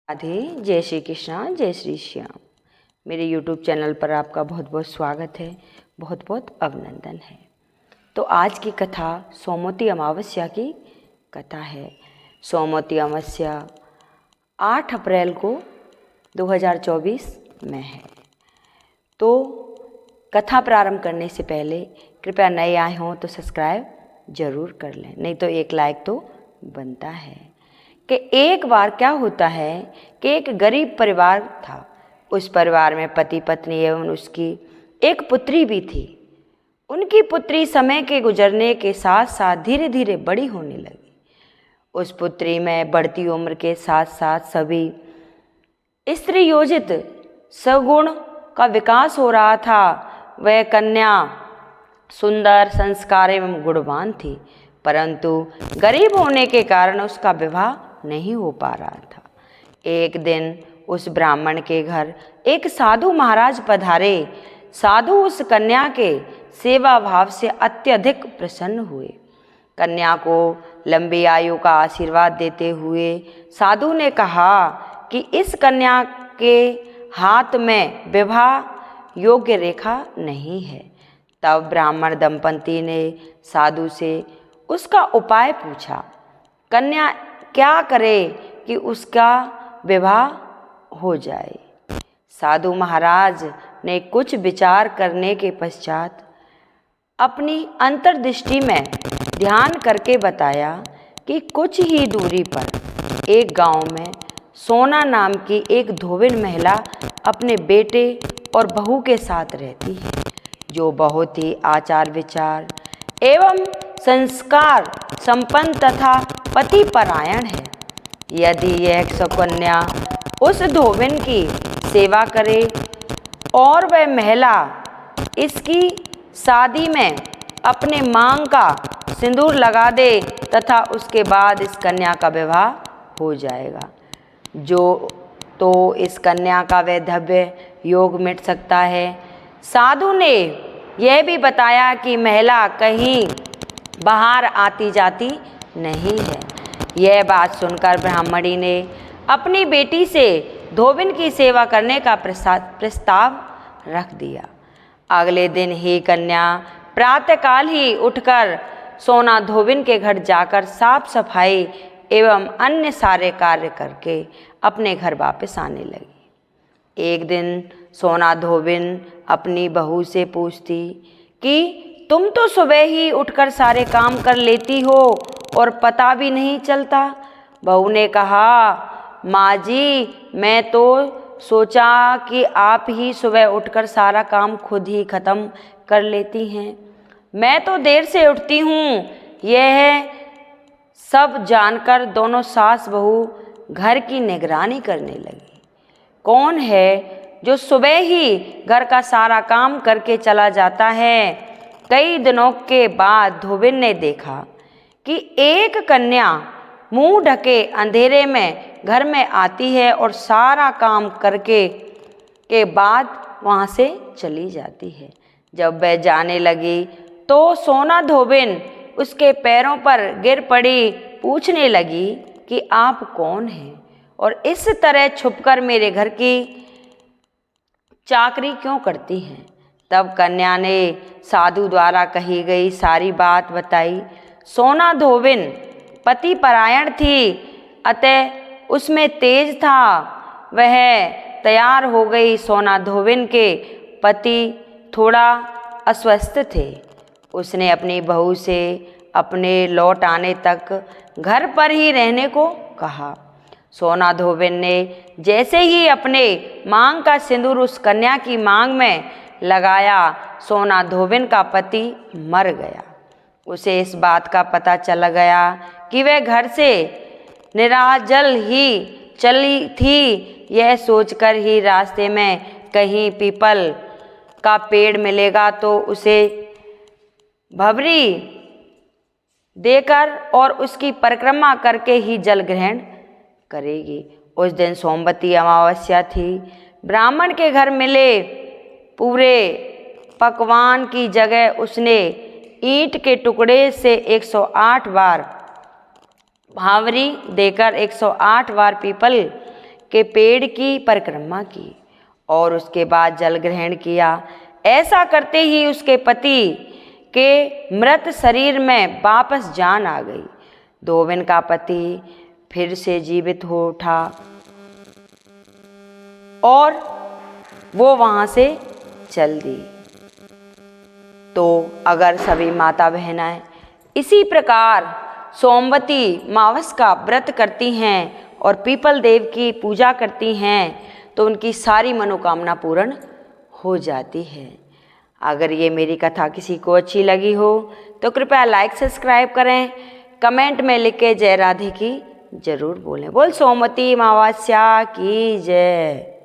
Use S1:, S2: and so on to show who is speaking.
S1: राधे। जय श्री कृष्णा, जय श्री श्याम। मेरे YouTube चैनल पर आपका बहुत बहुत स्वागत है, बहुत बहुत अभिनंदन है। तो आज की कथा सोमवती अमावस्या की कथा है। सोमवती अमावस्या 8 अप्रैल को 2024 में है। तो कथा प्रारंभ करने से पहले कृपया नए आए हों तो सब्सक्राइब ज़रूर कर लें, नहीं तो एक लाइक तो बनता है। कि एक बार क्या होता है कि एक गरीब परिवार था। उस परिवार में पति पत्नी एवं उसकी एक पुत्री भी थी। उनकी पुत्री समय के गुजरने के साथ साथ धीरे धीरे बड़ी होने लगी। उस पुत्री में बढ़ती उम्र के साथ साथ सभी स्त्री योजित सगुण का विकास हो रहा था। वह कन्या सुंदर, संस्कार एवं गुणवान थी, परंतु गरीब होने के कारण उसका विवाह नहीं हो पा रहा था। एक दिन उस ब्राह्मण के घर एक साधु महाराज पधारे। साधु उस कन्या के सेवा भाव से अत्यधिक प्रसन्न हुए। कन्या को लंबी आयु का आशीर्वाद देते हुए साधु ने कहा कि इस कन्या के हाथ में विवाह योग्य रेखा नहीं है। तब ब्राह्मण दंपति ने साधु से उसका उपाय पूछा। कन्या क्या करे कि उसका विवाह हो जाए। साधु महाराज ने कुछ विचार करने के पश्चात अपनी अंतर्दृष्टि में ध्यान करके बताया कि कुछ ही दूरी पर एक गांव में सोना नाम की एक धोबिन महिला अपने बेटे और बहू के साथ रहती है, जो बहुत ही आचार विचार एवं संस्कार संपन्न तथा पति परायण है। यदि यह सुकन्या उस धोबिन की सेवा करे और वह महिला इसकी शादी में अपने मांग का सिंदूर लगा दे तथा उसके बाद इस कन्या का विवाह हो जाएगा, जो तो इस कन्या का वैधव्य योग मिट सकता है। साधु ने यह भी बताया कि महिला कहीं बाहर आती जाती नहीं है। यह बात सुनकर ब्राह्मणी ने अपनी बेटी से धोबिन की सेवा करने का प्रस्ताव रख दिया। अगले दिन ही कन्या प्रातःकाल ही उठकर सोना धोबिन के घर जाकर साफ सफाई एवं अन्य सारे कार्य करके अपने घर वापस आने लगी। एक दिन सोना धोबिन अपनी बहू से पूछती कि तुम तो सुबह ही उठकर सारे काम कर लेती हो और पता भी नहीं चलता। बहू ने कहा, माँ जी, मैं तो सोचा कि आप ही सुबह उठकर सारा काम खुद ही खत्म कर लेती हैं। मैं तो देर से उठती हूँ। यह सब जानकर दोनों सास बहू घर की निगरानी करने लगी। कौन है जो सुबह ही घर का सारा काम करके चला जाता है। कई दिनों के बाद धोबिन ने देखा कि एक कन्या मुंह ढके अंधेरे में घर में आती है और सारा काम करके के बाद वहाँ से चली जाती है। जब वह जाने लगी तो सोना धोबिन उसके पैरों पर गिर पड़ी, पूछने लगी कि आप कौन हैं और इस तरह छुपकर मेरे घर की चाकरी क्यों करती हैं। तब कन्या ने साधु द्वारा कही गई सारी बात बताई। सोना धोबिन पति परायण थी, अतः उसमें तेज था। वह तैयार हो गई। सोना धोबिन के पति थोड़ा अस्वस्थ थे। उसने अपनी बहू से अपने लौट आने तक घर पर ही रहने को कहा। सोना धोबिन ने जैसे ही अपने मांग का सिंदूर उस कन्या की मांग में लगाया, सोना धोबिन का पति मर गया। उसे इस बात का पता चल गया कि वह घर से निराजल ही चली थी। यह सोचकर ही रास्ते में कहीं पीपल का पेड़ मिलेगा तो उसे भवरी देकर और उसकी परिक्रमा करके ही जल ग्रहण करेगी। उस दिन सोमवती अमावस्या थी। ब्राह्मण के घर मिले पूरे पकवान की जगह उसने ईंट के टुकड़े से 108 बार भावरी देकर 108 बार पीपल के पेड़ की परिक्रमा की और उसके बाद जल ग्रहण किया। ऐसा करते ही उसके पति के मृत शरीर में वापस जान आ गई। धोबिन का पति फिर से जीवित हो उठा और वो वहाँ से चल दी। तो अगर सभी माता बहनें इसी प्रकार सोमवती मावस का व्रत करती हैं और पीपल देव की पूजा करती हैं तो उनकी सारी मनोकामना पूर्ण हो जाती है। अगर ये मेरी कथा किसी को अच्छी लगी हो तो कृपया लाइक सब्सक्राइब करें, कमेंट में लिख के जय राधे की जरूर बोलें। बोल सोमवती अमावस्या की जय।